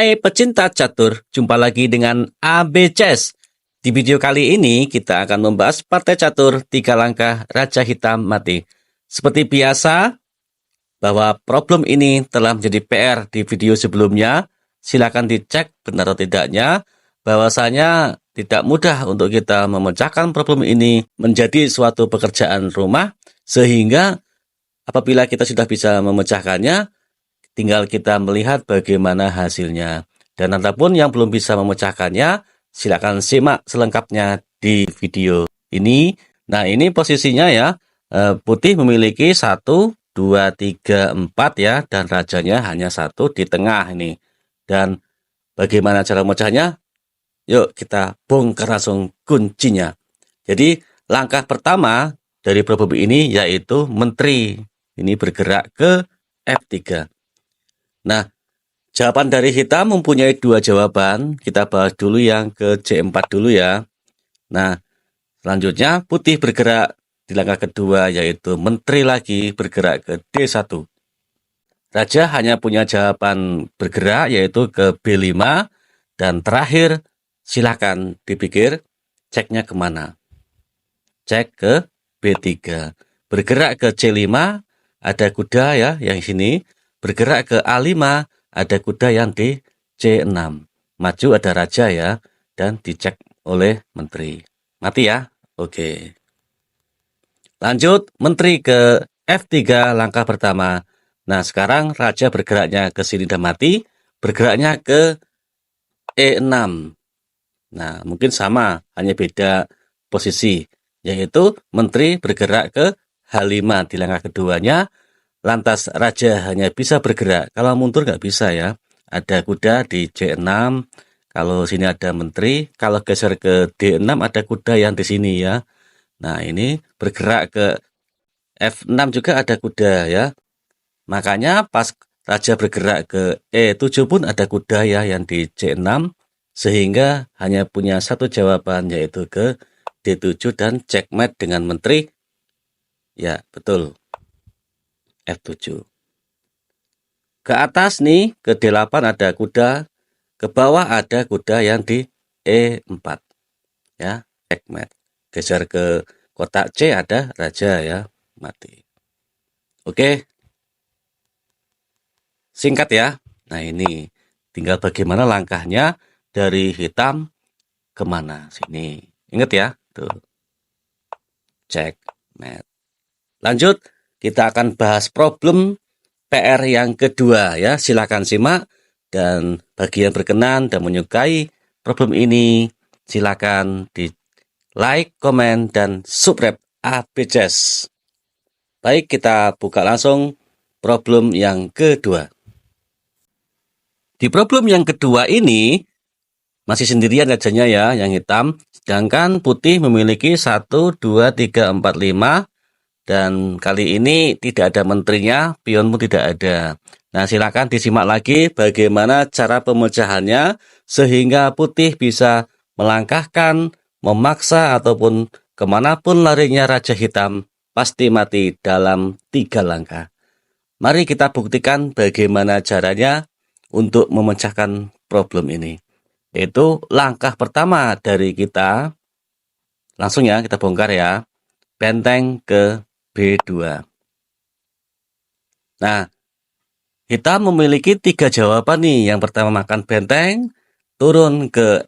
Hai pecinta catur, jumpa lagi dengan AB Chess. Di video kali ini kita akan membahas partai catur 3 langkah Raja Hitam Mati. Seperti biasa, bahwa problem ini telah menjadi PR di video sebelumnya. Silakan dicek benar atau tidaknya, bahwasanya tidak mudah untuk kita memecahkan problem ini menjadi suatu pekerjaan rumah, sehingga apabila kita sudah bisa memecahkannya, tinggal kita melihat bagaimana hasilnya. Dan ataupun yang belum bisa memecahkannya, silakan simak selengkapnya di video ini. Nah, ini posisinya ya, putih memiliki 1, 2, 3, 4 ya, dan rajanya hanya 1 di tengah ini. Dan bagaimana cara memecahnya? Yuk kita bongkar langsung kuncinya. Jadi langkah pertama dari problem ini yaitu menteri. Ini bergerak ke F3. Nah, jawaban dari hitam mempunyai 2 jawaban. Kita bahas dulu yang ke C4 dulu ya. Nah, selanjutnya putih bergerak di langkah kedua yaitu menteri lagi bergerak ke D1. Raja hanya punya jawaban bergerak yaitu ke B5. Dan terakhir silakan dipikir ceknya kemana. Cek ke B3. Bergerak ke C5 ada kuda ya yang sini. Bergerak ke A5, ada kuda yang di C6. Maju ada raja ya, dan dicek oleh menteri. Mati ya? Oke. Lanjut, menteri ke F3 langkah pertama. Nah, sekarang raja bergeraknya ke sini dan mati. Bergeraknya ke E6. Nah, mungkin sama, hanya beda posisi. Yaitu menteri bergerak ke H5 di langkah keduanya. Lantas raja hanya bisa bergerak, kalau mundur nggak bisa ya. Ada kuda di C6, kalau sini ada menteri, kalau geser ke D6 ada kuda yang di sini ya. Nah ini bergerak ke F6 juga ada kuda ya. Makanya pas raja bergerak ke E7 pun ada kuda ya yang di C6, sehingga hanya punya satu jawaban yaitu ke D7 dan checkmate dengan menteri. Ya betul. F7. Ke atas nih, ke D8 ada kuda, ke bawah ada kuda yang di E4. Ya, checkmate. Geser ke kotak C ada raja ya, mati. Oke. Singkat ya. Nah, ini tinggal bagaimana langkahnya dari hitam kemana sini. Ingat ya, tuh. Checkmate. Lanjut. Kita akan bahas problem PR yang kedua ya. Silakan simak, dan bagi yang berkenan dan menyukai problem ini, silakan di like, komen, dan subscribe AB Chess. Baik, kita buka langsung problem yang kedua. Di problem yang kedua ini masih sendirian rajanya ya, yang hitam, sedangkan putih memiliki 1, 2, 3, 4, 5. Dan kali ini tidak ada menterinya, pion pun tidak ada. Nah, silakan disimak lagi bagaimana cara pemecahannya sehingga putih bisa melangkahkan, memaksa ataupun kemanapun larinya raja hitam pasti mati dalam 3 langkah. Mari kita buktikan bagaimana caranya untuk memecahkan problem ini. Yaitu langkah pertama dari kita, langsung ya kita bongkar ya, benteng ke B2. Nah, kita memiliki 3 jawaban nih. Yang pertama makan benteng, turun ke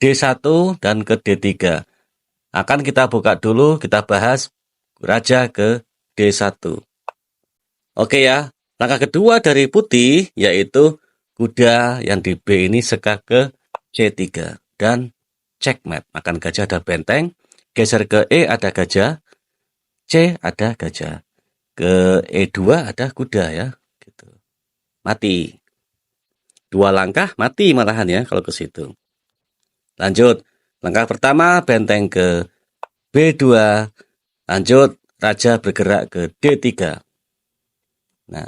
D1 dan ke D3. Akan kita buka dulu, kita bahas raja ke D1. Oke ya, langkah kedua dari putih yaitu kuda yang di B ini sekak ke C3 dan checkmate. Makan gajah ada benteng, geser ke E ada gajah, C ada gajah, ke E2 ada kuda ya, gitu. Mati. 2 langkah mati malahan ya kalau ke situ. Lanjut, langkah pertama benteng ke B2, lanjut raja bergerak ke D3. Nah,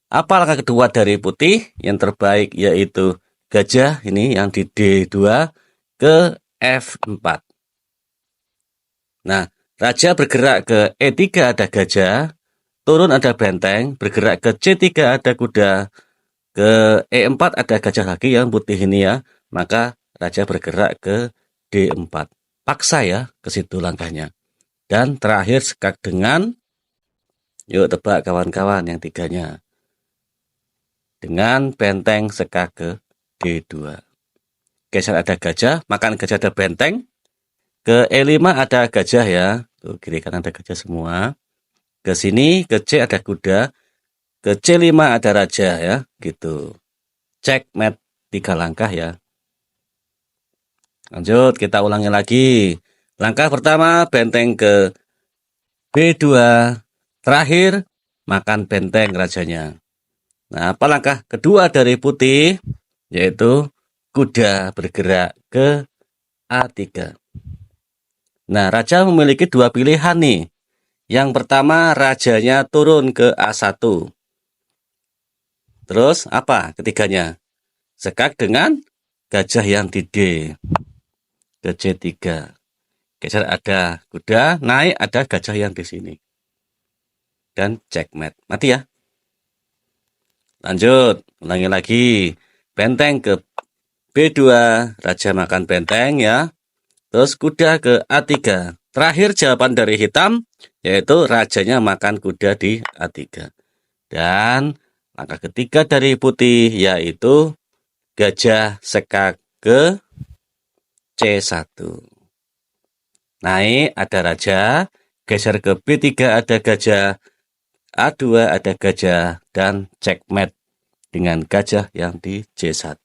apa langkah kedua dari putih? Yang terbaik yaitu gajah ini yang di D2 ke F4. Nah, raja bergerak ke E3 ada gajah, turun ada benteng, bergerak ke C3 ada kuda, Ke E4 ada gajah lagi yang putih ini ya. Maka raja bergerak ke D4. Paksa ya ke situ langkahnya. Dan terakhir sekak dengan, yuk tebak kawan-kawan yang tiganya. Dengan benteng sekak ke D2. Geser ada gajah, makan gajah ada benteng. Ke E5 ada gajah ya. Tuh kiri kanan ada gajah semua. Ke sini ke C ada kuda. Ke C5 ada raja ya, gitu. Checkmate 3 langkah ya. Lanjut, kita ulangi lagi. Langkah pertama benteng ke B2. Terakhir makan benteng rajanya. Nah, apa langkah kedua dari putih? Yaitu kuda bergerak ke A3. Nah, raja memiliki dua pilihan nih. Yang pertama, rajanya turun ke A1. Terus apa ketiganya? Sekak dengan gajah yang di D. Ke C3. Geser ada kuda, naik ada gajah yang di sini. Dan checkmate. Mati ya. Lanjut, ulangi lagi. Benteng ke B2, raja makan benteng ya. Terus kuda ke A3. Terakhir jawaban dari hitam, yaitu rajanya makan kuda di A3. Dan langkah ketiga dari putih, yaitu gajah sekak ke C1. Naik ada raja, geser ke B3 ada gajah, A2 ada gajah, dan checkmate dengan gajah yang di C1.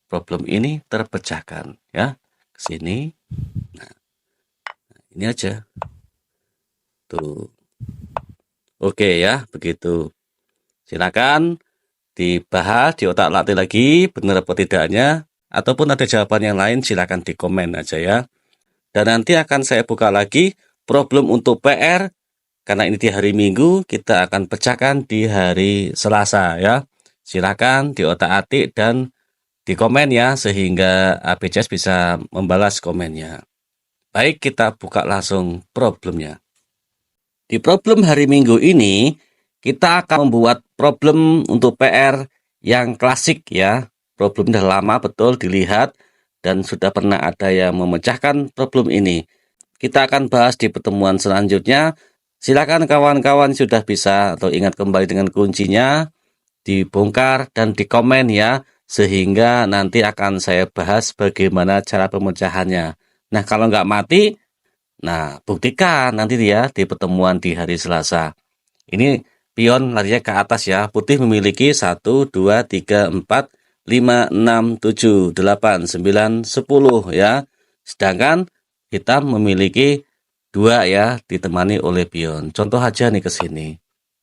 Problem ini terpecahkan ya. Ke sini. Nah, ini aja. Tuh. Oke ya, begitu. Silakan dibahas, di otak latih lagi, benar apa tidaknya, ataupun ada jawaban yang lain, silakan di komen aja ya. Dan nanti akan saya buka lagi problem untuk PR, karena ini di hari Minggu, kita akan pecahkan di hari Selasa ya. Silakan di otak atik dan di komen ya, sehingga ABCS bisa membalas komennya. Baik, kita buka langsung problemnya. Di problem hari Minggu ini, kita akan membuat problem untuk PR yang klasik ya. Problem sudah lama betul dilihat dan sudah pernah ada yang memecahkan problem ini. Kita akan bahas di pertemuan selanjutnya. Silakan kawan-kawan sudah bisa atau ingat kembali dengan kuncinya, dibongkar dan dikomen ya, sehingga nanti akan saya bahas bagaimana cara pemecahannya. Nah, kalau nggak mati, nah buktikan nanti ya di pertemuan di hari Selasa. Ini pion larinya ke atas ya. Putih memiliki 1, 2, 3, 4, 5, 6, 7, 8, 9, 10 ya. Sedangkan hitam memiliki 2 ya, ditemani oleh pion. Contoh aja nih ke sini.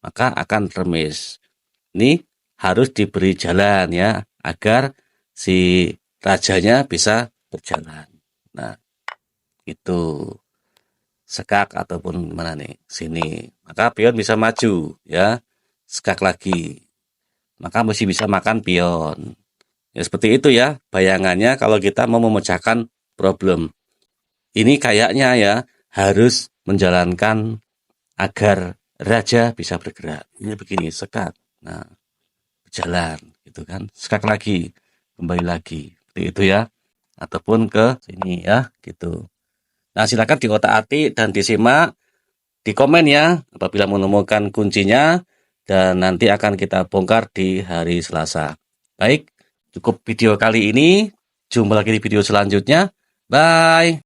Maka akan remis. Ini harus diberi jalan ya, agar si rajanya bisa berjalan. Nah, itu sekak ataupun mana nih, sini. Maka pion bisa maju ya, sekak lagi. Maka mesti bisa makan pion. Ya seperti itu ya, bayangannya kalau kita mau memecahkan problem. Ini kayaknya ya, harus menjalankan agar raja bisa bergerak. Ini begini, sekak. Nah, berjalan gitu kan, sekak lagi, kembali lagi, seperti itu ya, ataupun ke sini ya, gitu. Nah, silakan diotak-atik dan disimak, di komen ya apabila menemukan kuncinya, dan nanti akan kita bongkar di hari Selasa. Baik, cukup video kali ini, jumpa lagi di video selanjutnya. Bye.